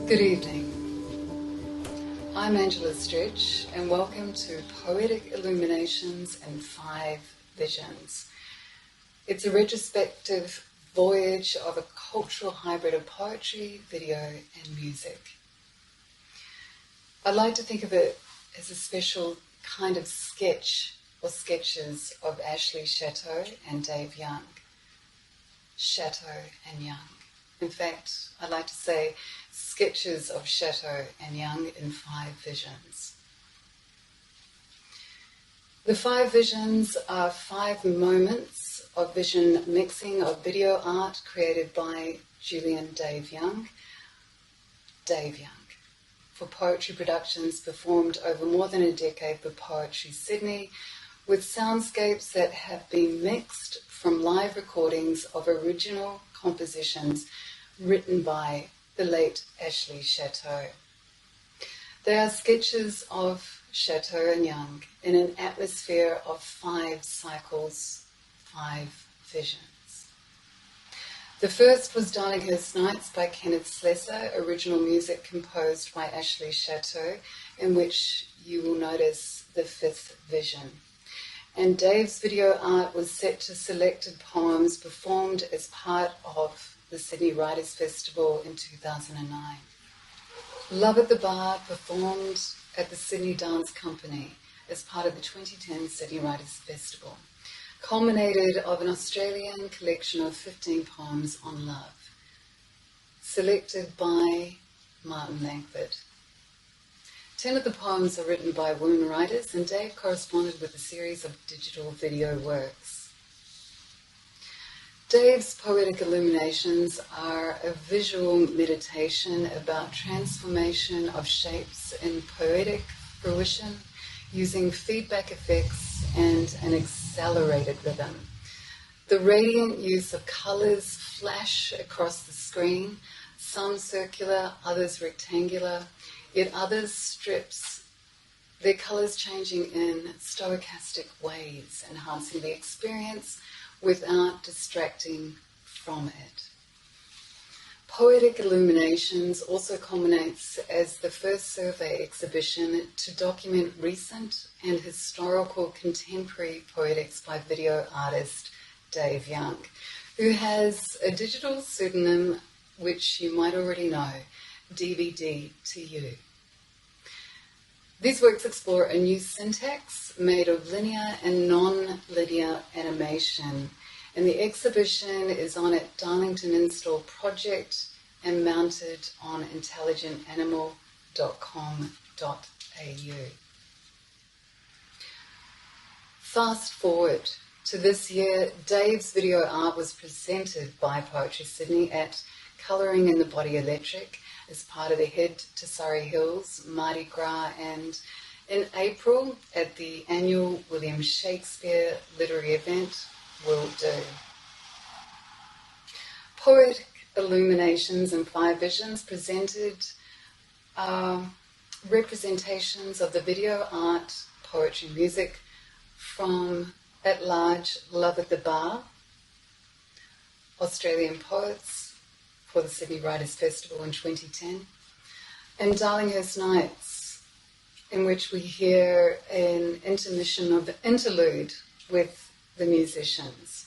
Good evening. I'm Angela Stretch, and welcome to Poetic Illuminations and 5 Visions. It's a retrospective voyage of a cultural hybrid of poetry, video, and music. I like to think of it as a special kind of sketch or sketches of Ashley Chateau and Dave Young. Chateau and Young. In fact, I'd like to say sketches of Chateau and Young in 5 visions. The 5 visions are 5 moments of vision mixing of video art created by Julian Dave Young, for poetry productions performed over more than a decade for Poetry Sydney, with soundscapes that have been mixed from live recordings of original compositions written by the late Ashley Chateau. They are sketches of Chateau and Young in an atmosphere of 5 cycles, 5 visions. The first was Darlinghurst Nights by Kenneth Slessor, original music composed by Ashley Chateau, in which you will notice the 5th vision. And Dave's video art was set to selected poems performed as part of the Sydney Writers' Festival in 2009. Love at the Bar performed at the Sydney Dance Company as part of the 2010 Sydney Writers' Festival, culminated of an Australian collection of 15 poems on love, selected by Martin Langford. 10 of the poems are written by women writers, and Dave corresponded with a series of digital video works. Dave's poetic illuminations are a visual meditation about transformation of shapes in poetic fruition using feedback effects and an accelerated rhythm. The radiant use of colours flash across the screen, some circular, others rectangular, yet others strips, their colours changing in stochastic ways, enhancing the experience without distracting from it. Poetic Illuminations also culminates as the first survey exhibition to document recent and historical contemporary poetics by video artist Dave Young, who has a digital pseudonym which you might already know, DVD to You. These works explore a new syntax made of linear and non-linear animation, and the exhibition is on at Darlington Install Project and mounted on intelligentanimal.com.au. Fast forward to this year, Dave's video art was presented by Poetry Sydney at Colouring in the Body Electric as part of the Head to Surrey Hills Mardi Gras, and in April at the annual William Shakespeare literary event, Will Do. Poetic Illuminations and 5 Visions presented representations of the video art, poetry, music from At Large, Love at the Bar, Australian Poets for the Sydney Writers' Festival in 2010, and Darlinghurst Nights, in which we hear an intermission of interlude with the musicians.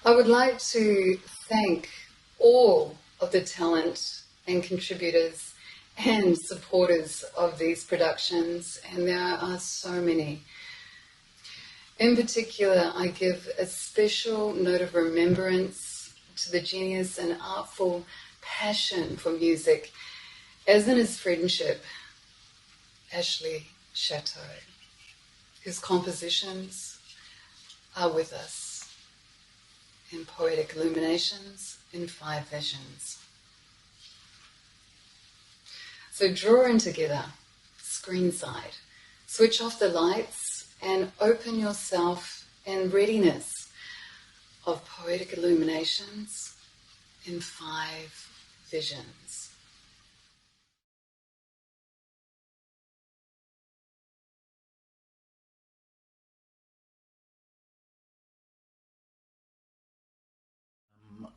I would like to thank all of the talent and contributors and supporters of these productions, and there are so many. In particular, I give a special note of remembrance to the genius and artful passion for music, as in his friendship, Ashley Chateau, whose compositions are with us in Poetic Illuminations in 5 Visions. So draw in together, screen side, switch off the lights, and open yourself in readiness of Poetic Illuminations in 5 Visions.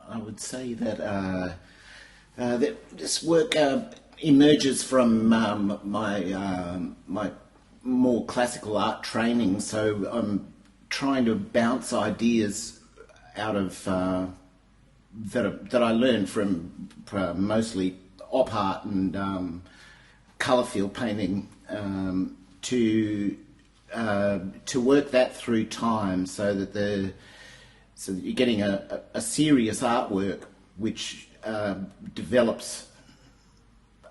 I would would say that, that this work emerges from my more classical art training. So I'm trying to bounce ideas out of that I learned from mostly op art and colour field painting, to work that through time, so that you're getting a serious artwork which develops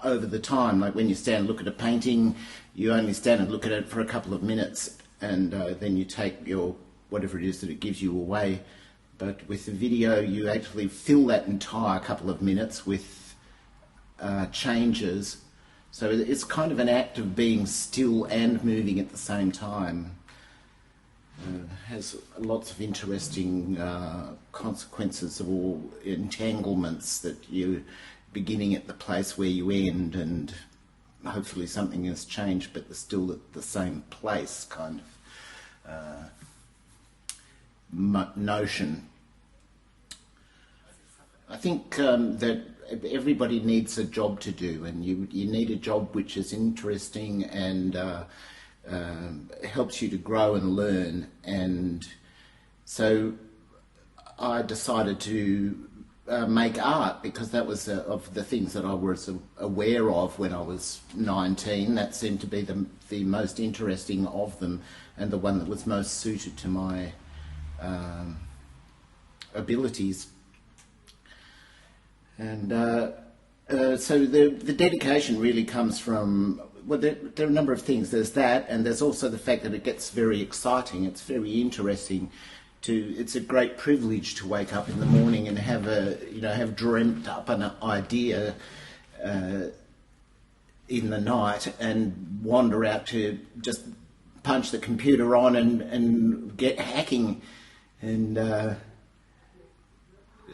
over the time. Like when you stand and look at a painting, you only stand and look at it for a couple of minutes, and then you take your whatever it is that it gives you away. But with the video, you actually fill that entire couple of minutes with changes. So it's kind of an act of being still and moving at the same time. Has lots of interesting consequences or entanglements, that you're beginning at the place where you end, and hopefully something has changed but they're still at the same place, kind of notion. I think that everybody needs a job to do, and you need a job which is interesting and helps you to grow and learn. And so I decided to make art, because that was of the things that I was aware of when I was 19. That seemed to be the most interesting of them, and the one that was most suited to my abilities. And so the dedication really comes from, well, there are a number of things. There's that, and there's also the fact that it gets very exciting. It's very interesting. It's a great privilege to wake up in the morning and have dreamt up an idea in the night, and wander out to just punch the computer on and get hacking. And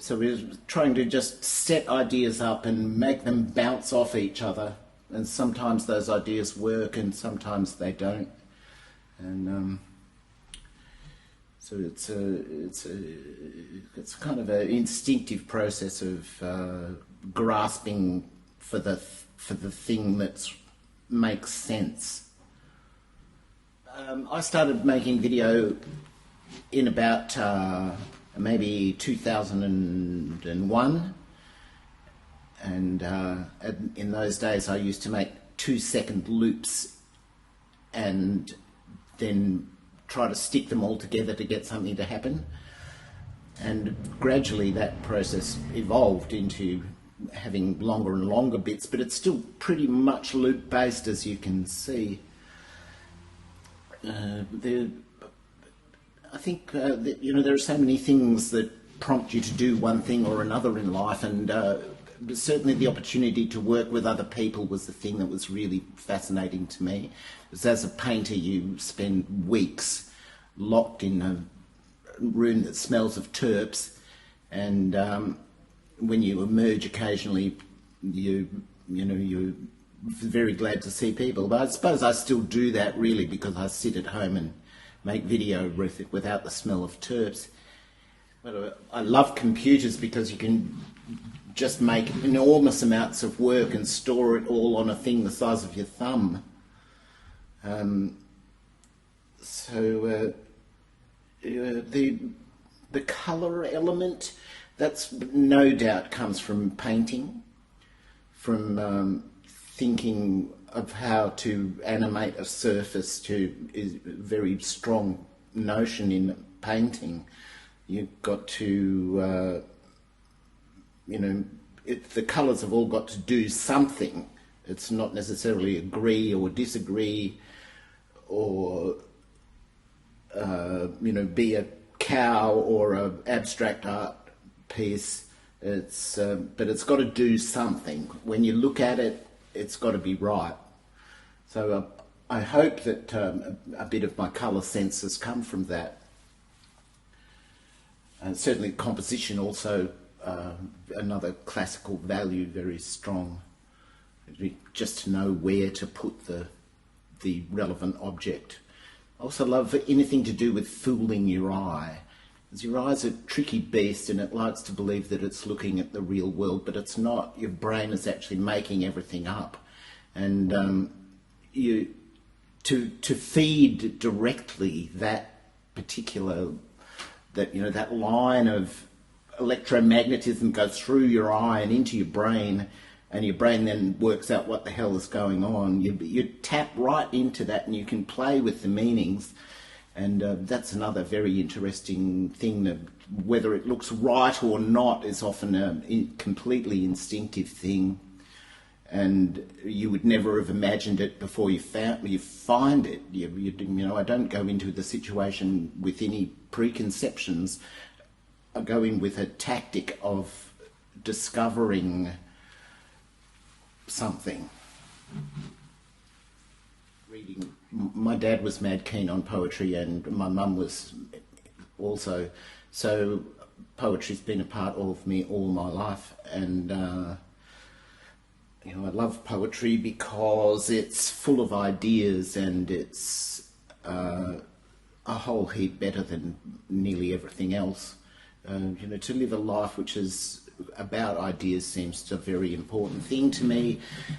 so we're trying to just set ideas up and make them bounce off each other. And sometimes those ideas work and sometimes they don't. And so it's kind of an instinctive process of grasping for the thing that makes sense. I started making video in about maybe 2001, and in those days I used to make 2-second loops and then try to stick them all together to get something to happen. And gradually that process evolved into having longer and longer bits, but it's still pretty much loop based, as you can see. I think that, there are so many things that prompt you to do one thing or another in life, and certainly the opportunity to work with other people was the thing that was really fascinating to me. Because as a painter, you spend weeks locked in a room that smells of terps, and when you emerge occasionally, you're very glad to see people. But I suppose I still do that really because I sit at home and make video without the smell of terps. But I love computers because you can just make enormous amounts of work and store it all on a thing the size of your thumb. The colour element, that's no doubt comes from painting, from thinking of how to animate a surface is a very strong notion in painting. You've got to, the colours have all got to do something. It's not necessarily agree or disagree or, be a cow or an abstract art piece. But it's got to do something. When you look at it, it's got to be right. So I hope that a bit of my colour sense has come from that. And certainly composition also, another classical value, very strong. Just to know where to put the relevant object. I also love anything to do with fooling your eye. Because your eye's a tricky beast and it likes to believe that it's looking at the real world, but it's not. Your brain is actually making everything up. And to feed directly that particular, that line of electromagnetism goes through your eye and into your brain, and your brain then works out what the hell is going on. You tap right into that and you can play with the meanings. And that's another very interesting thing, that whether it looks right or not is often a completely instinctive thing. And you would never have imagined it before you find it. I don't go into the situation with any preconceptions. I go in with a tactic of discovering something. Reading. My dad was mad keen on poetry, and my mum was also. So poetry's been a part of me all my life, and I love poetry because it's full of ideas, and it's a whole heap better than nearly everything else. To live a life which is about ideas seems a very important thing to me,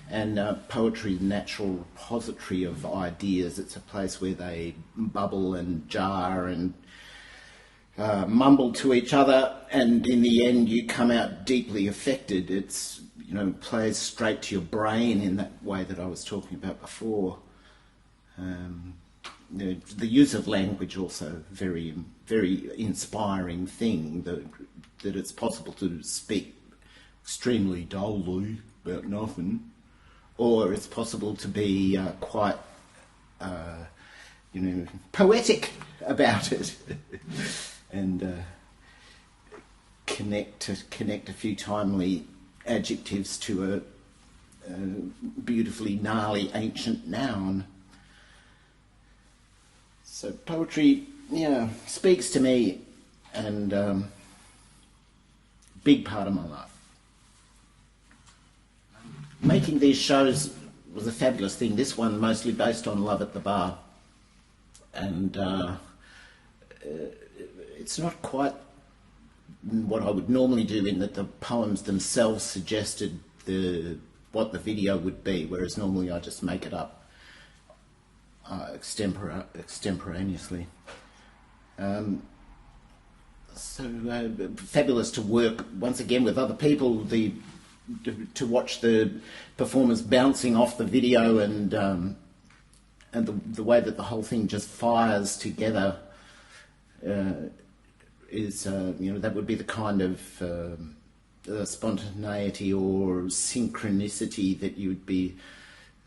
and poetry, natural repository of ideas. It's a place where they bubble and jar and mumble to each other, and in the end you come out deeply affected. It's plays straight to your brain in that way that I was talking about before. The use of language also very, very inspiring thing, that it's possible to speak extremely dully about nothing, or it's possible to be quite poetic about it and connect a few timely adjectives to a beautifully gnarly ancient noun. So poetry, speaks to me, and big part of my life. Making these shows was a fabulous thing. This one mostly based on Love at the Bar, and it's not quite what I would normally do, in that the poems themselves suggested what the video would be, whereas normally I just make it up extemporaneously. Fabulous to work once again with other people, to watch the performers bouncing off the video, and the way that the whole thing just fires together is that would be the kind of spontaneity or synchronicity that you would be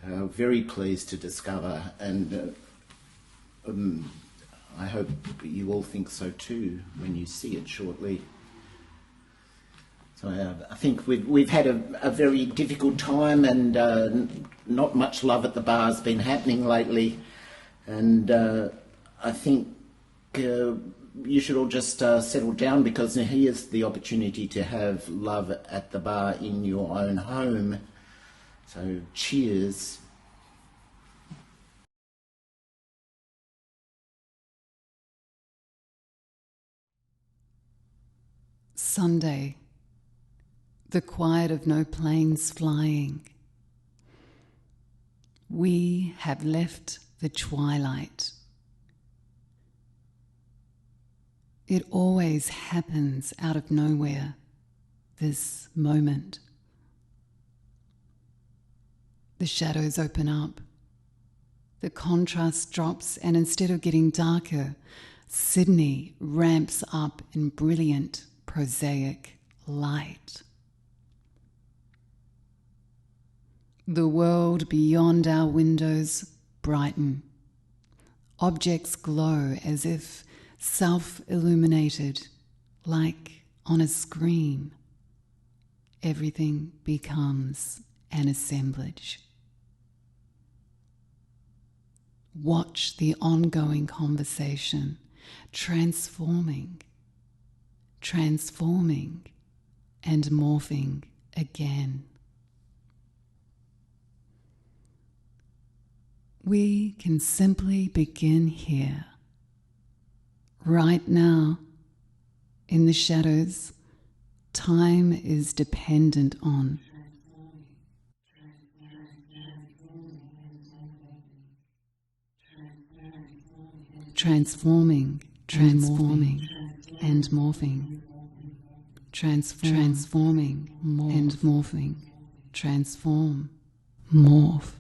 very pleased to discover, and I hope you all think so too when you see it shortly. So I think we've had a very difficult time, and not much Love at the Bar has been happening lately, and I think you should all just settle down, because here's the opportunity to have Love at the Bar in your own home. So cheers. Sunday, the quiet of no planes flying. We have left the twilight. It always happens out of nowhere, this moment. The shadows open up. The contrast drops, and instead of getting darker, Sydney ramps up in brilliant, prosaic light. The world beyond our windows brighten. Objects glow as if self-illuminated, like on a screen. Everything becomes an assemblage. Watch the ongoing conversation, transforming, and morphing again. We can simply begin here, right now, In the shadows, time is dependent on. Transforming, and morphing. Transforming and morphing. Transform, morph.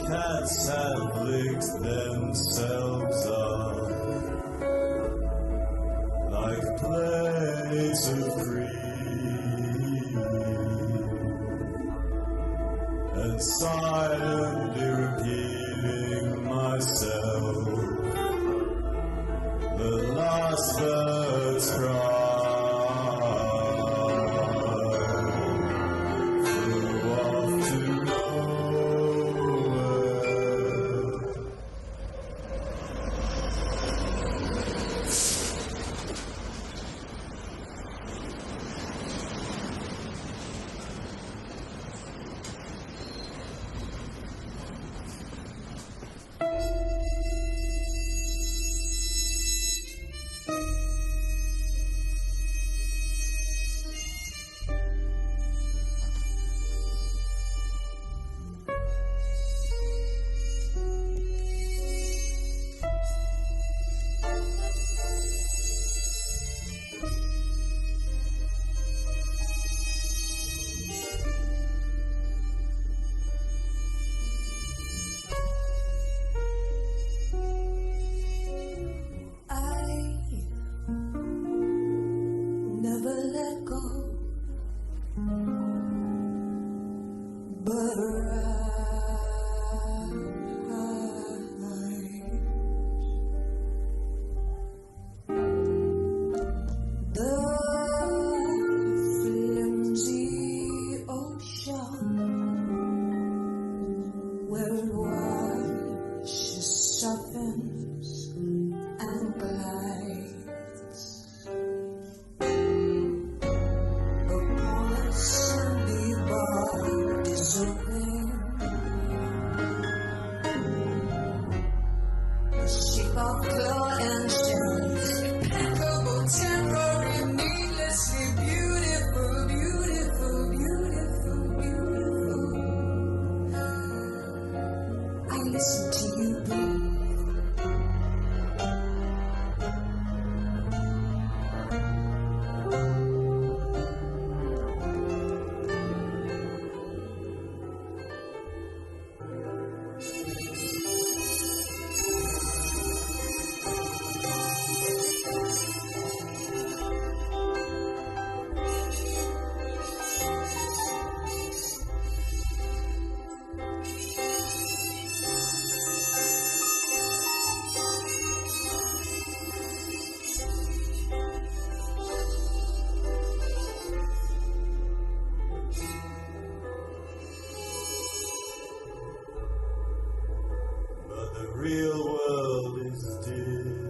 Cats have licked themselves up like plates of cream, and silently repeating myself, the last bird's cry. the real world is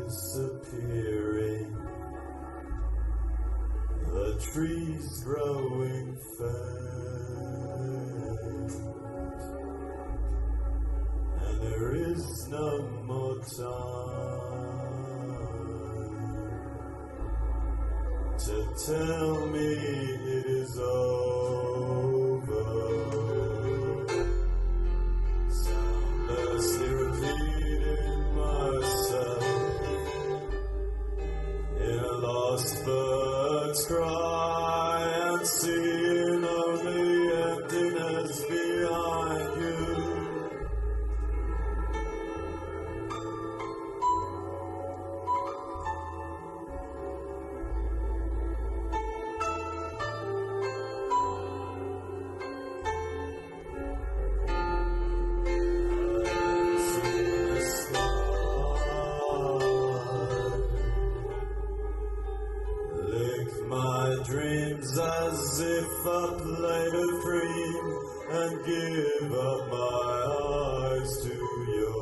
disappearing. The trees growing faint, and there is no more time to tell me it is over. Soundlessly repeating myself in a lost bird's cry, and seeing only emptiness behind you. Dreams as if a plate of cream, and give up my eyes to your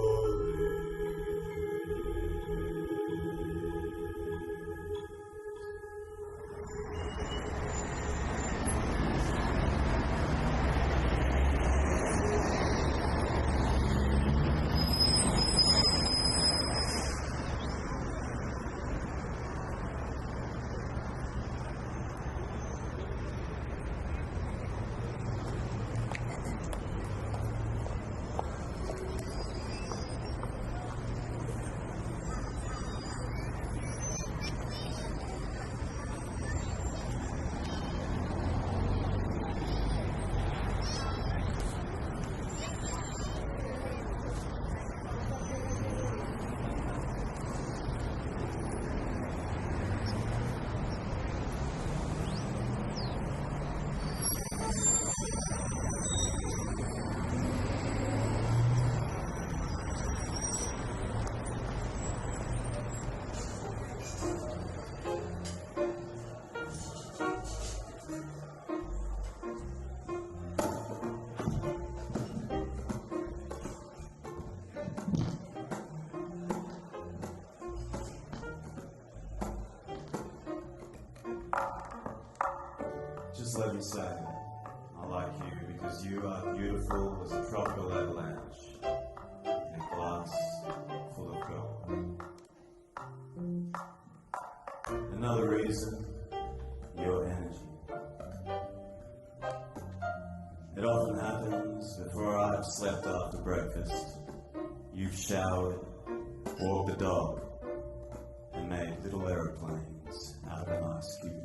Just let me say, I like you because you are beautiful as a tropical avalanche in a glass full of gold. Another reason, your energy. It often happens before I've slept after breakfast. You've showered, walked the dog, and made little aeroplanes out of my skin.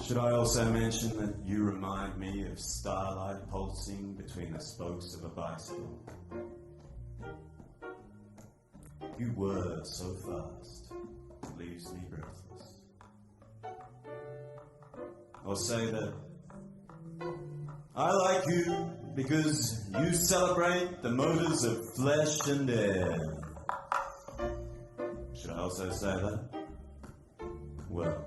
Should I also mention that you remind me of starlight pulsing between the spokes of a bicycle? You whir so fast, it leaves me breathless. Or say that I like you because you celebrate the motors of flesh and air. Should I also say that? Well,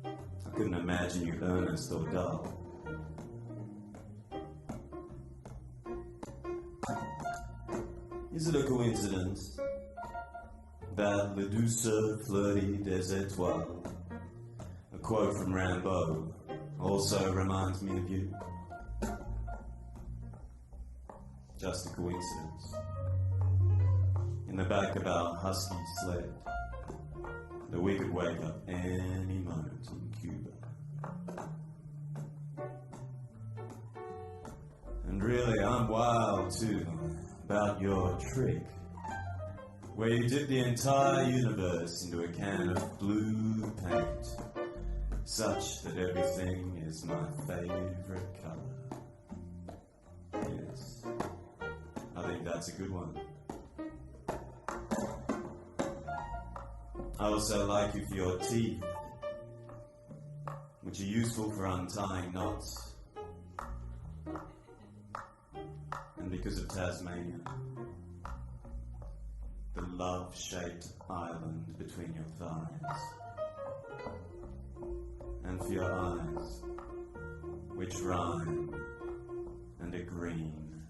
I couldn't imagine you earnest or dull. Is it a coincidence that le douceur fleurie des étoiles, a quote from Rimbaud, also reminds me of you? Just a coincidence. In the back of our husky sled, that we could wake up any moment in Cuba. And really, I'm wild too about your trick, where you dip the entire universe into a can of blue paint, such that everything is my favorite color. Yes, I think that's a good one. I also like you for your teeth, which are useful for untying knots, and because of Tasmania, the love-shaped island between your thighs, and for your eyes, which rhyme, and a green,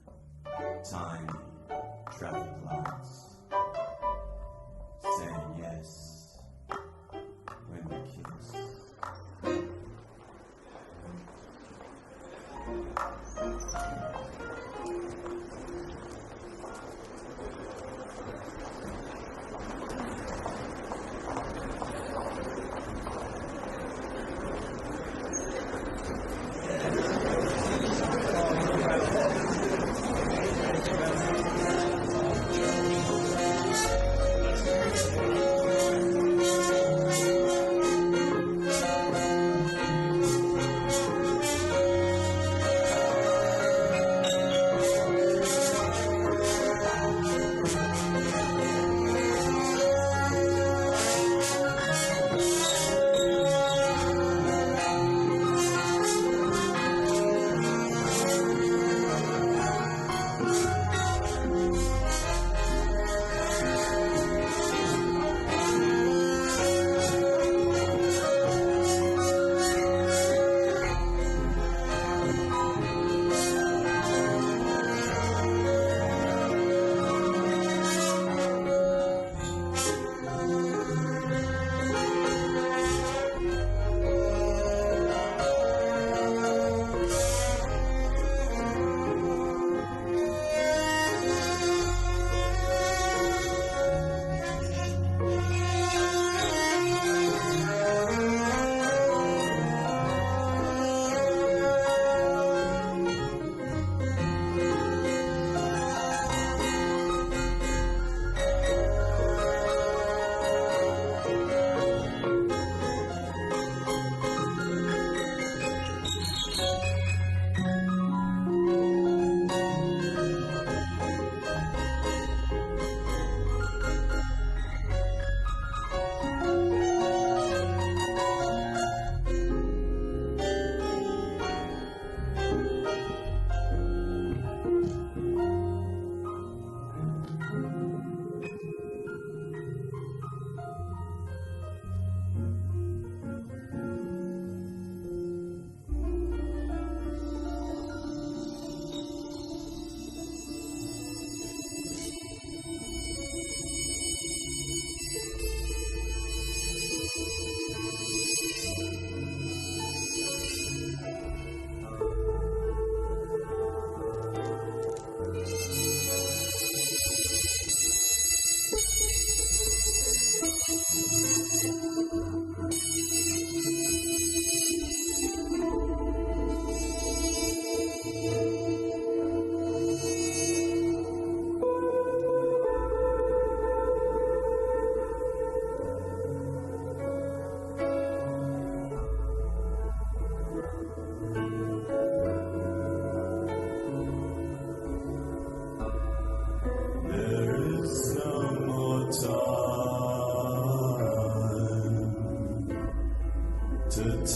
tiny traffic lights, saying yes when we kiss.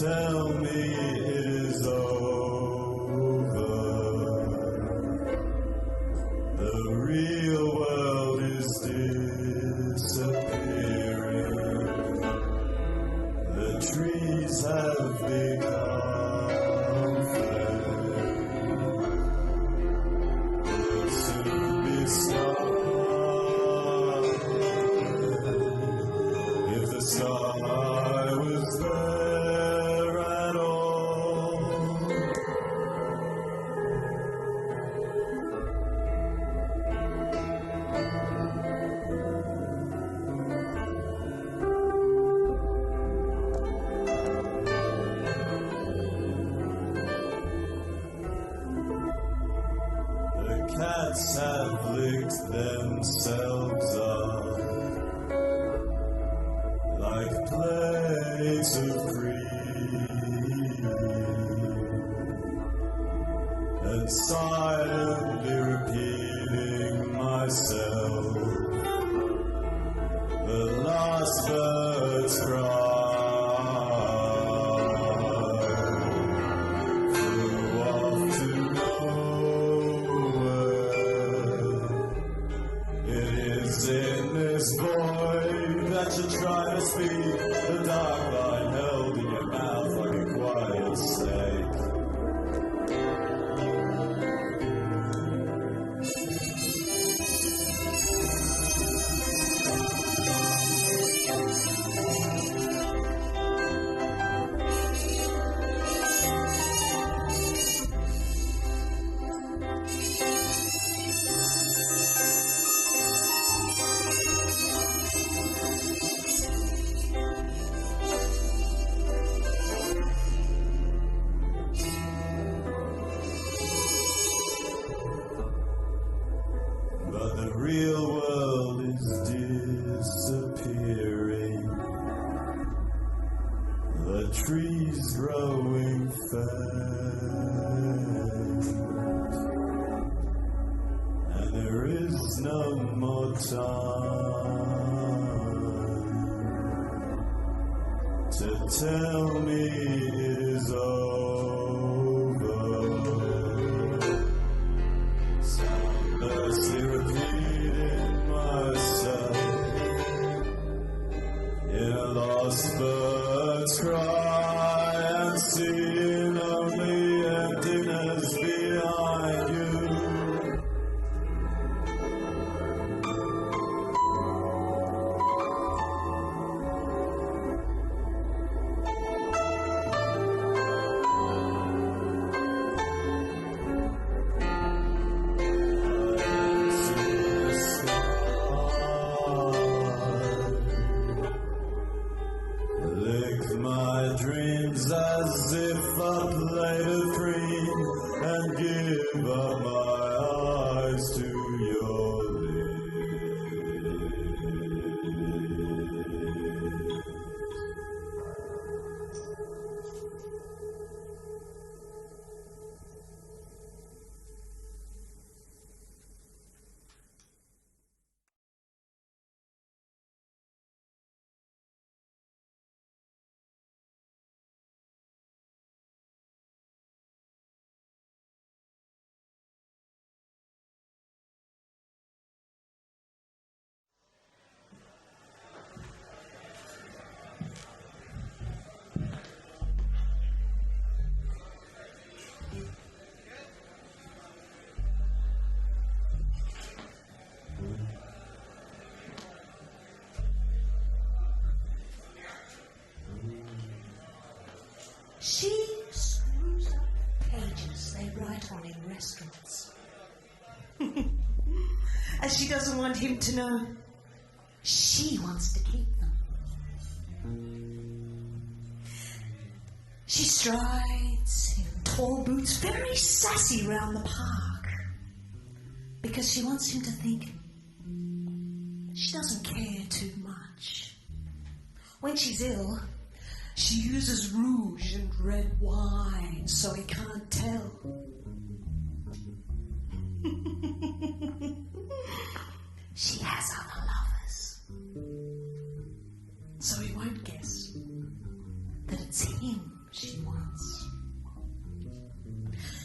Tell me it is over. The real world is disappearing. The trees have become flat. Will soon be stopped. If the sky was there at all. The cats have licked themselves up like plates of cream, and silently repeating myself, the last bird's cry flew off to nowhere. It is in this void that you try to speak, the dark line held in your mouth like a quiet snake. fate, and there is no more time to tell me it is over. Soundlessly repeating myself in a lost bird's cry, and seeing only emptiness behind you. Lick my dreams as if I played a dream, and give up my eyes to your lips. She screws up the pages they write on in restaurants. As she doesn't want him to know, she wants to keep them. She strides in tall boots, very sassy round the park, because she wants him to think she doesn't care too much. When she's ill, she uses rouge and red wine so he can't tell. She has other lovers, so he won't guess that it's him she wants.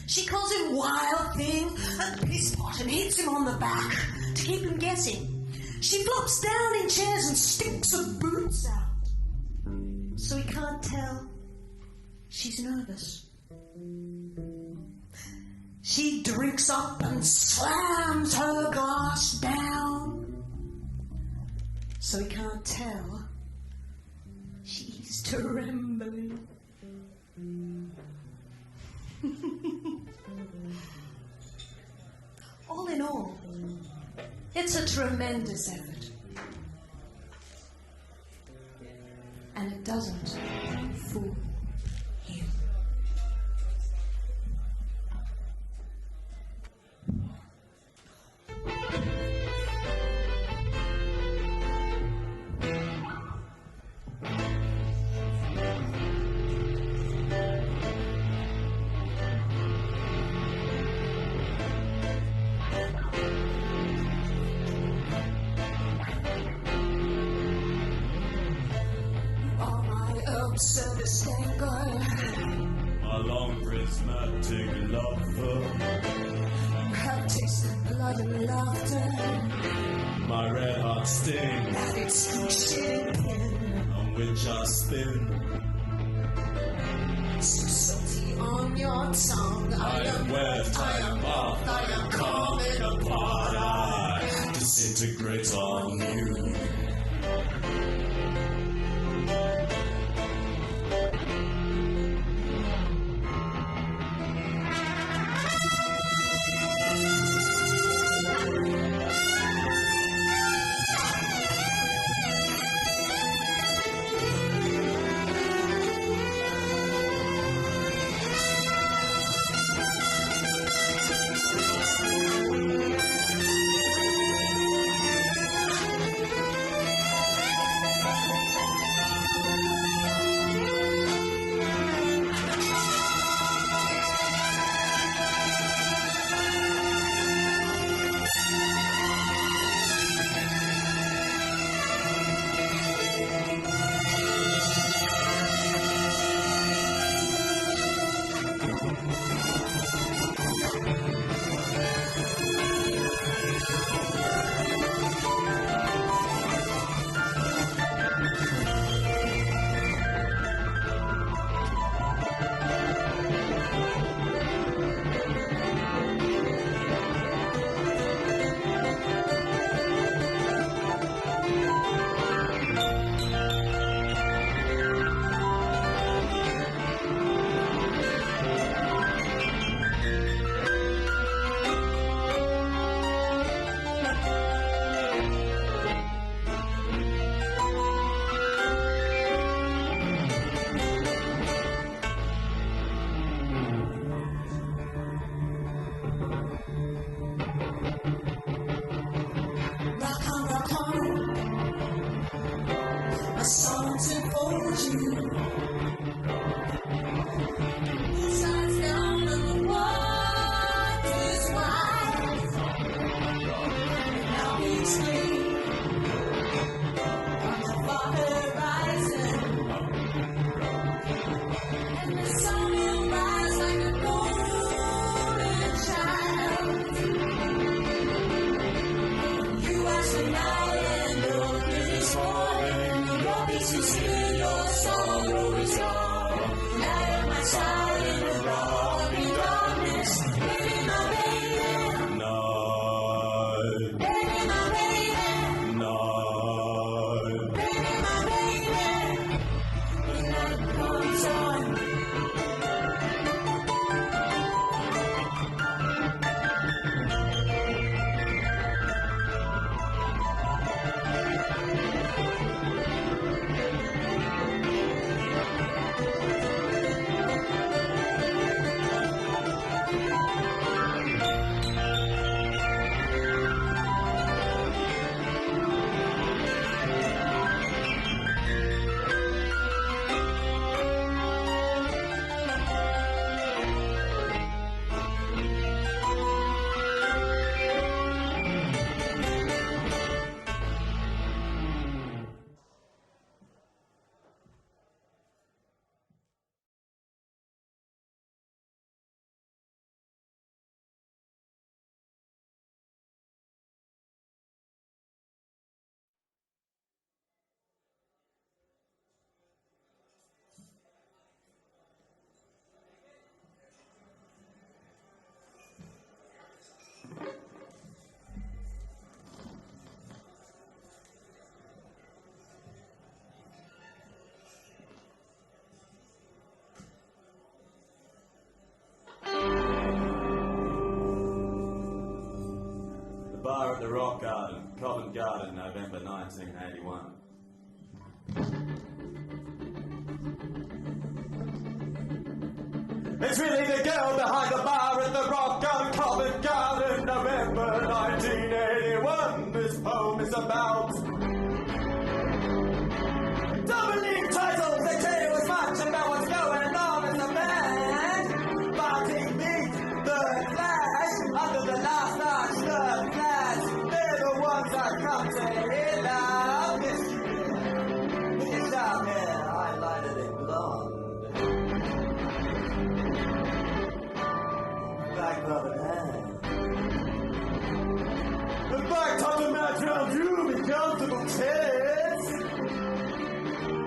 She calls him Wild Thing and Pisspot and hits him on the back to keep him guessing. She flops down in chairs and sticks her boots out so he can't tell she's nervous. She drinks up and slams her glass down so he can't tell she's trembling. All in all, it's a tremendous effort. And it doesn't fool him. Service anger, My long prismatic lover, have tasted blood and laughter, my red hot sting, that excruciating pin, on which I spin. so salty on your tongue. I am wet, I am off, I am coming apart. I disintegrate on you. Rock Garden, Covent Garden, November 1981. It's really the girl behind the bar at the Rock Garden, Covent Garden, November 1981. This poem is about doubling titles. They tell you as much about what's going on in the band. Barking beat, the Flash, under the last notch, the Flash. They're the ones I come to hear loud. This with your sharp hair highlighted in blonde. Black velvet hair. The black top of match round you be comfortable tits.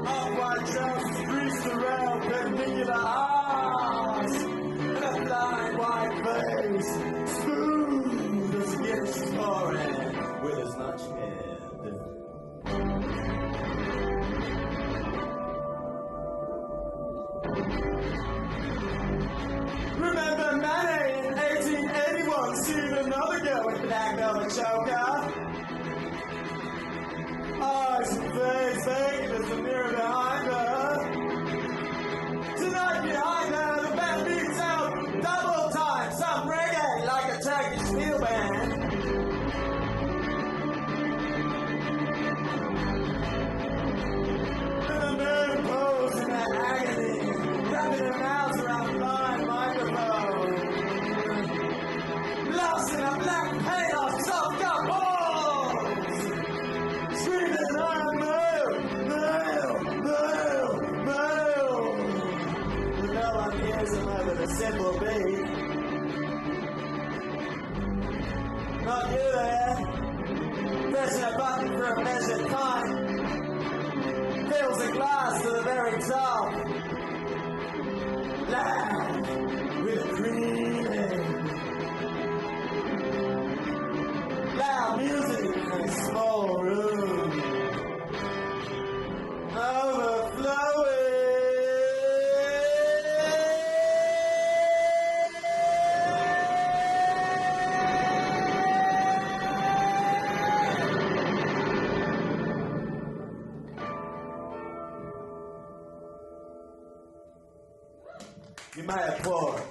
Off-white trousers greased around perpendicular eyes. And a blind white face, smooth as a gift scoring with as much head. Remember Manny in 1881 seeing another girl with black velvet choker? Eyes and face vacant as the mirror behind her. Tonight behind her, the band beats out double time, some reggae like a Turkish steel band. And the men pose in their agony, wrapping their mouths around the blind microphone. Lost in a black paint of soft up balls. Screaming, I'm male, male, male, male. But no one hears them over the simple beat. Not you there, pressing a button for a measured time. Fills a glass to the very top. Loud with creaming. Loud music in a small room. Overflowing. You may applaud.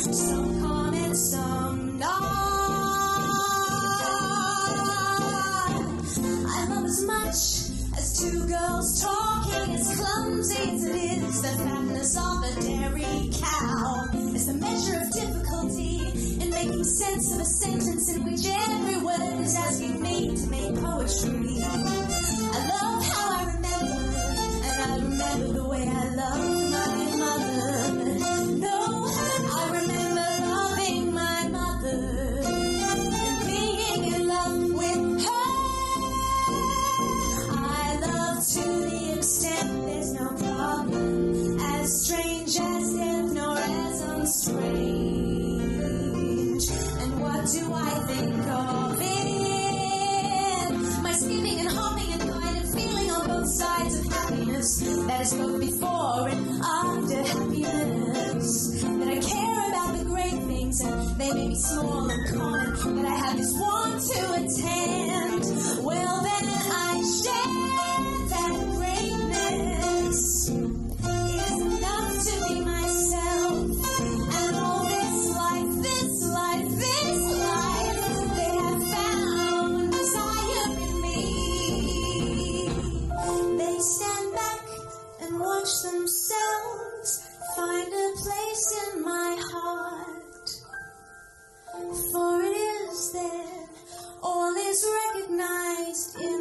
Some come and some not. two girls talking as clumsy as it is the fatness of a dairy cow. It's the measure of difficulty in making sense of a sentence in which every word is asking me to make poetry. I love how I remember, and I remember the way I love my mother. No, I remember loving my mother and being in love with her. I love to the extent there's no problem as strange as death nor as unstrange. And what do I think of it? My skipping and hopping and kind of feeling on both sides of happiness that is both before and after happiness. That I care about the great things and they may be small and common, but I have this want to attend. Well then I share that greatness. It is enough to be myself, and all this life, they have found desire in me. They stand back and watch themselves find a place in my heart. For it is there, all is recognized in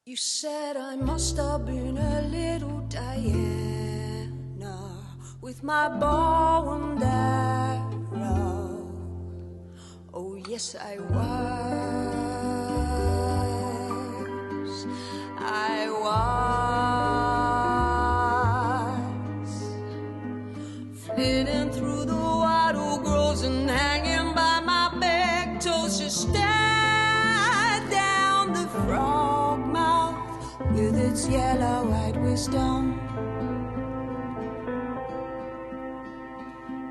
You said I must have been a little Diana with my bow and arrow. Oh yes, I was. I was flitting through the wattle groves and hanging by my big toes to stare down the frog mouth with its yellow-eyed wisdom.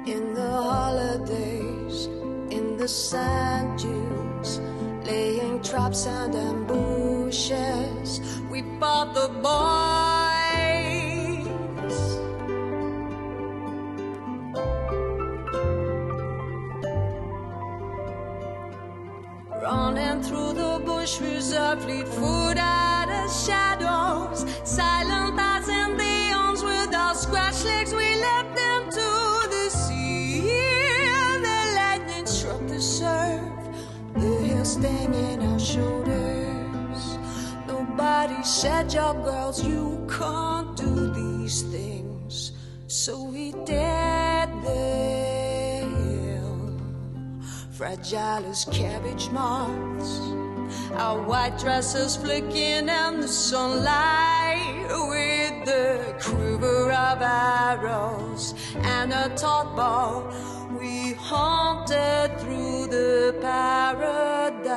In the holidays, in the sand dunes, laying traps and ambushes, we fought the boys. Running through the bush with our fleet foot out of shadows, silent as Indians with our scratched legs, we leapt into the sea. The lightning struck the surf, the hills stinging our shoulders. Nobody said, "Your girls, you can't do these things," so we did them, fragile as cabbage moths, our white dresses flicking in the sunlight, with the quiver of arrows and a taut bow. We haunted through the paradise